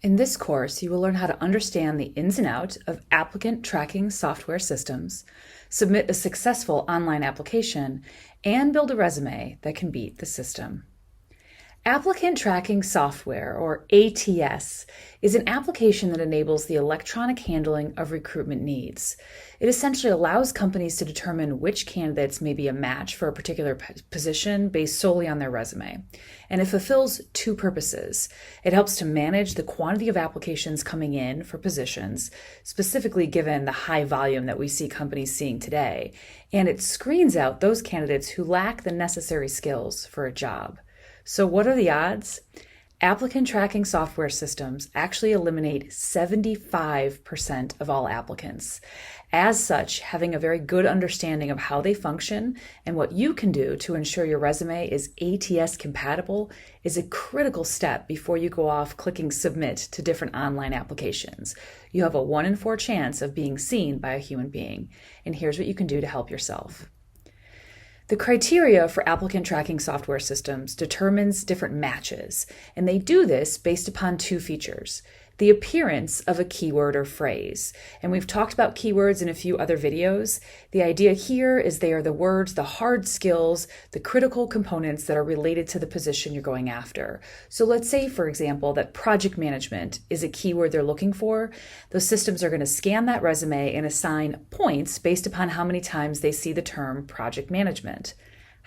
In this course, you will learn how to understand the ins and outs of applicant tracking software systems, submit a successful online application, and build a resume that can beat the system. Applicant tracking software, or ATS, is an application that enables the electronic handling of recruitment needs. It essentially allows companies to determine which candidates may be a match for a particular position based solely on their resume. And it fulfills two purposes. It helps to manage the quantity of applications coming in for positions, specifically given the high volume that we see companies seeing today. And it screens out those candidates who lack the necessary skills for a job. So what are the odds? Applicant tracking software systems actually eliminate 75% of all applicants. As such, having a very good understanding of how they function and what you can do to ensure your resume is ATS compatible is a critical step before you go off clicking submit to different online applications. You have a 1 in 4 chance of being seen by a human being. And here's what you can do to help yourself. The criteria for applicant tracking software systems determines different matches, and they do this based upon two features: the appearance of a keyword or phrase. And we've talked about keywords in a few other videos. The idea here is they are the words, the hard skills, the critical components that are related to the position you're going after. So let's say, for example, that project management is a keyword they're looking for. Those systems are going to scan that resume and assign points based upon how many times they see the term project management.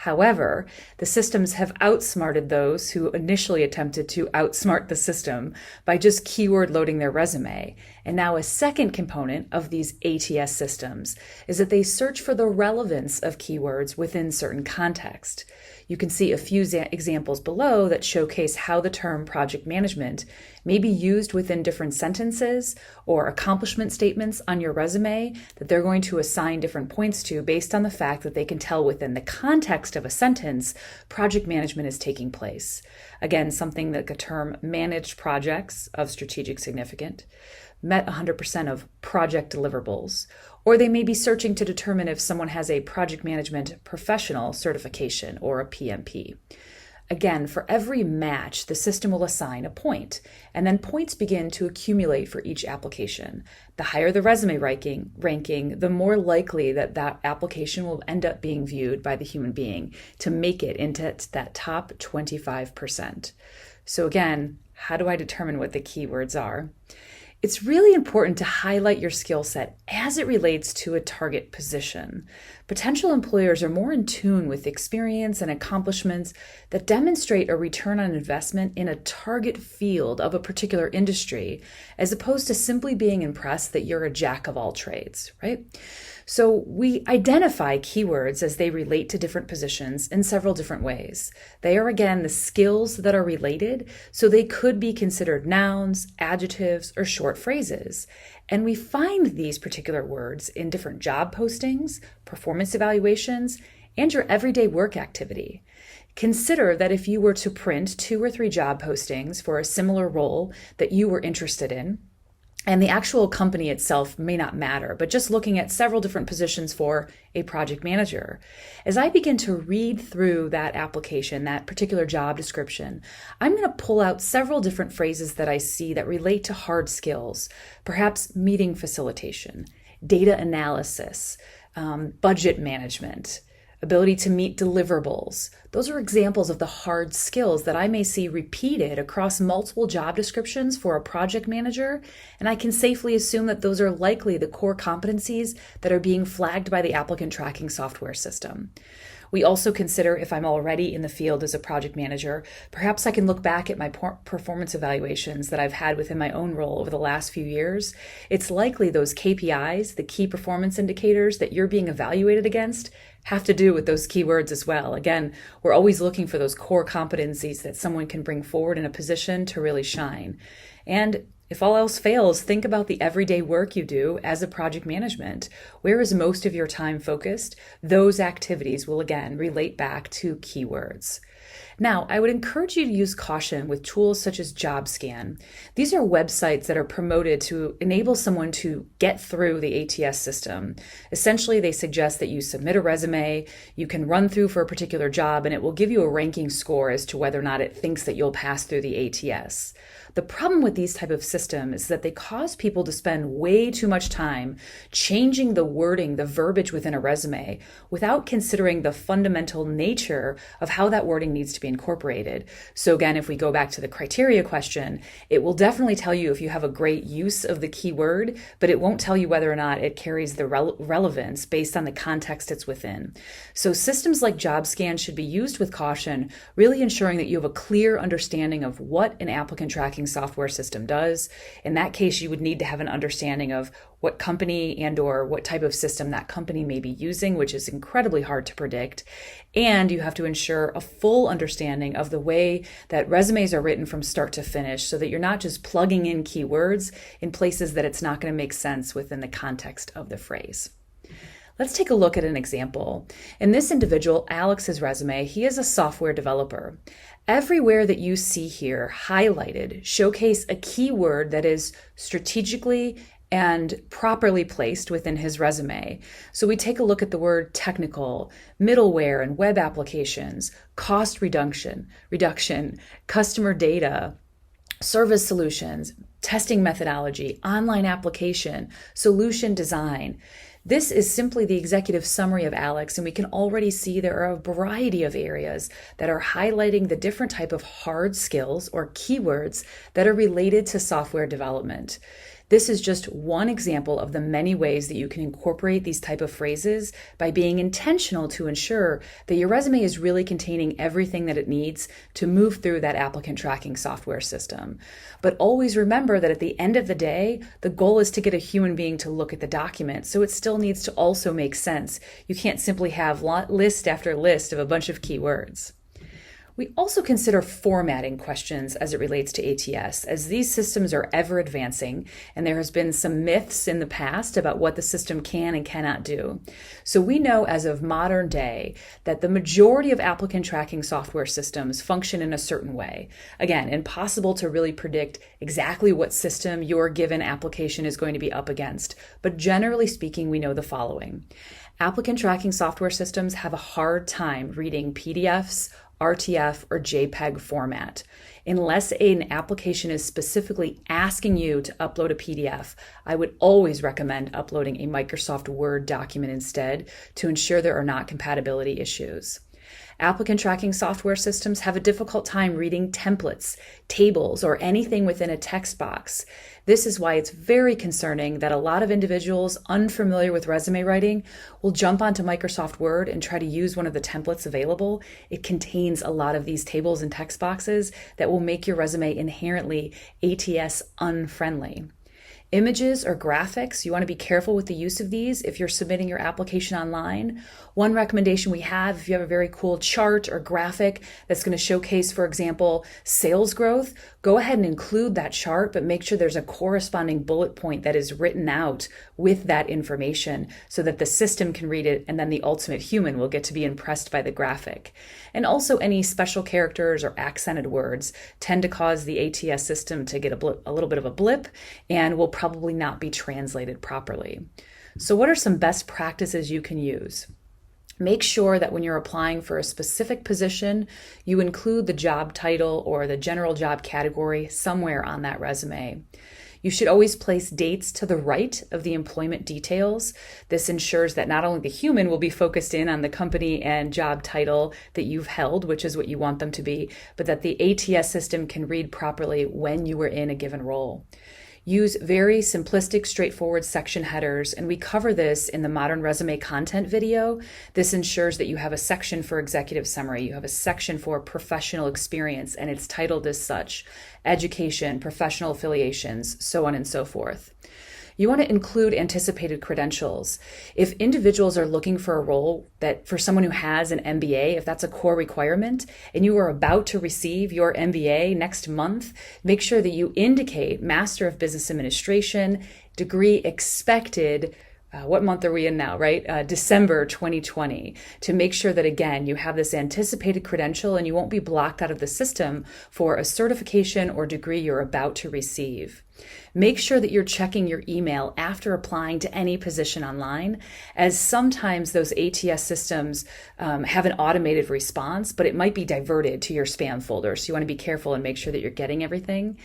However, the systems have outsmarted those who initially attempted to outsmart the system by just keyword loading their resume. And now a second component of these ATS systems is that they search for the relevance of keywords within certain context. You can see a few examples below that showcase how the term project management may be used within different sentences or accomplishment statements on your resume that they're going to assign different points to based on the fact that they can tell within the context of a sentence project management is taking place. Again, something like a term managed projects of strategic significance, met 100% of project deliverables, or they may be searching to determine if someone has a project management professional certification or a PMP. Again, for every match, the system will assign a point, and then points begin to accumulate for each application. The higher the resume ranking, the more likely that that application will end up being viewed by the human being to make it into that top 25%. So again, how do I determine what the keywords are? It's really important to highlight your skill set as it relates to a target position. Potential employers are more in tune with experience and accomplishments that demonstrate a return on investment in a target field of a particular industry, as opposed to simply being impressed that you're a jack of all trades, right? So we identify keywords as they relate to different positions in several different ways. They are, again, the skills that are related, so they could be considered nouns, adjectives, or short phrases. And we find these particular words in different job postings, performance evaluations, and your everyday work activity. Consider that if you were to print 2 or 3 job postings for a similar role that you were interested in, and the actual company itself may not matter, but just looking at several different positions for a project manager. As I begin to read through that application, that particular job description, I'm going to pull out several different phrases that I see that relate to hard skills, perhaps meeting facilitation, data analysis, budget management, ability to meet deliverables. Those are examples of the hard skills that I may see repeated across multiple job descriptions for a project manager, and I can safely assume that those are likely the core competencies that are being flagged by the applicant tracking software system. We also consider if I'm already in the field as a project manager, perhaps I can look back at my performance evaluations that I've had within my own role over the last few years. It's likely those KPIs, the key performance indicators that you're being evaluated against, have to do with those keywords as well. Again, we're always looking for those core competencies that someone can bring forward in a position to really shine. And if all else fails, think about the everyday work you do as a project management. Where is most of your time focused? Those activities will again relate back to keywords. Now, I would encourage you to use caution with tools such as JobScan. These are websites that are promoted to enable someone to get through the ATS system. Essentially, they suggest that you submit a resume, you can run through for a particular job, and it will give you a ranking score as to whether or not it thinks that you'll pass through the ATS. The problem with these type of systems is that they cause people to spend way too much time changing the wording, the verbiage within a resume without considering the fundamental nature of how that wording needs to be incorporated. So again, if we go back to the criteria question, it will definitely tell you if you have a great use of the keyword, but it won't tell you whether or not it carries the relevance based on the context it's within. So systems like JobScan should be used with caution, really ensuring that you have a clear understanding of what an applicant tracking software system does. In that case, you would need to have an understanding of what company and or what type of system that company may be using, which is incredibly hard to predict. And you have to ensure a full understanding of the way that resumes are written from start to finish so that you're not just plugging in keywords in places that it's not going to make sense within the context of the phrase. Let's take a look at an example. In this individual, Alex's resume, he is a software developer. Everywhere that you see here highlighted showcase a keyword that is strategically and properly placed within his resume. So we take a look at the word technical, middleware and web applications, cost reduction, customer data, service solutions, testing methodology, online application, solution design. This is simply the executive summary of Alex, and we can already see there are a variety of areas that are highlighting the different type of hard skills or keywords that are related to software development. This is just one example of the many ways that you can incorporate these type of phrases by being intentional to ensure that your resume is really containing everything that it needs to move through that applicant tracking software system. But always remember that at the end of the day, the goal is to get a human being to look at the document, so it still needs to also make sense. You can't simply have list after list of a bunch of keywords. We also consider formatting questions as it relates to ATS, as these systems are ever advancing, and there has been some myths in the past about what the system can and cannot do. So we know as of modern day that the majority of applicant tracking software systems function in a certain way. Again, impossible to really predict exactly what system your given application is going to be up against, but generally speaking, we know the following. Applicant tracking software systems have a hard time reading PDFs, RTF, or JPEG format. Unless an application is specifically asking you to upload a PDF, I would always recommend uploading a Microsoft Word document instead to ensure there are not compatibility issues. Applicant tracking software systems have a difficult time reading templates, tables, or anything within a text box. This is why it's very concerning that a lot of individuals unfamiliar with resume writing will jump onto Microsoft Word and try to use one of the templates available. It contains a lot of these tables and text boxes that will make your resume inherently ATS unfriendly. Images or graphics, you want to be careful with the use of these if you're submitting your application online. One recommendation we have, if you have a very cool chart or graphic that's going to showcase, for example, sales growth, go ahead and include that chart, but make sure there's a corresponding bullet point that is written out with that information so that the system can read it and then the ultimate human will get to be impressed by the graphic. And also any special characters or accented words tend to cause the ATS system to get a little bit of a blip and will probably not be translated properly. So what are some best practices you can use? Make sure that when you're applying for a specific position, you include the job title or the general job category somewhere on that resume. You should always place dates to the right of the employment details. This ensures that not only the human will be focused in on the company and job title that you've held, which is what you want them to be, but that the ATS system can read properly when you were in a given role. Use very simplistic, straightforward section headers, and we cover this in the Modern Resume Content video. This ensures that you have a section for executive summary, you have a section for professional experience, and it's titled as such, education, professional affiliations, so on and so forth. You want to include anticipated credentials. If individuals are looking for a role that for someone who has an MBA, if that's a core requirement, and you are about to receive your MBA next month, make sure that you indicate Master of Business Administration, degree expected. What month are we in now, right? December 2020, to make sure that, again, you have this anticipated credential and you won't be blocked out of the system for a certification or degree you're about to receive. Make sure that you're checking your email after applying to any position online, as sometimes those ATS systems have an automated response, but it might be diverted to your spam folder. So you want to be careful and make sure that you're getting everything.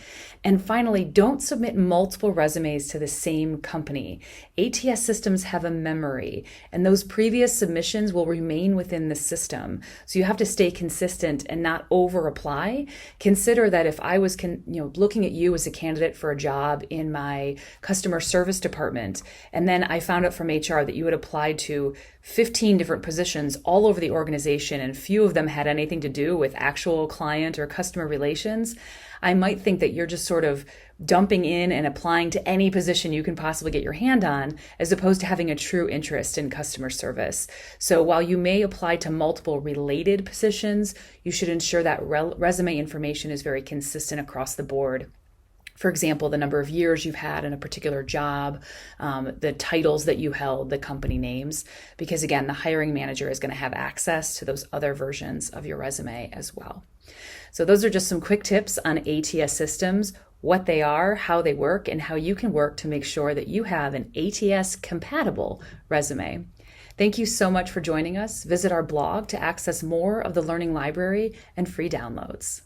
And finally, don't submit multiple resumes to the same company. ATS systems have a memory, and those previous submissions will remain within the system. So you have to stay consistent and not over apply. Consider that if I was looking at you as a candidate for a job in my customer service department, and then I found out from HR that you had applied to 15 different positions all over the organization, and few of them had anything to do with actual client or customer relations, I might think that you're just sort of dumping in and applying to any position you can possibly get your hand on, as opposed to having a true interest in customer service. So while you may apply to multiple related positions, you should ensure that resume information is very consistent across the board. For example, the number of years you've had in a particular job, the titles that you held, the company names, because again, the hiring manager is going to have access to those other versions of your resume as well. So those are just some quick tips on ATS systems, what they are, how they work, and how you can work to make sure that you have an ATS compatible resume. Thank you so much for joining us. Visit our blog to access more of the Learning Library and free downloads.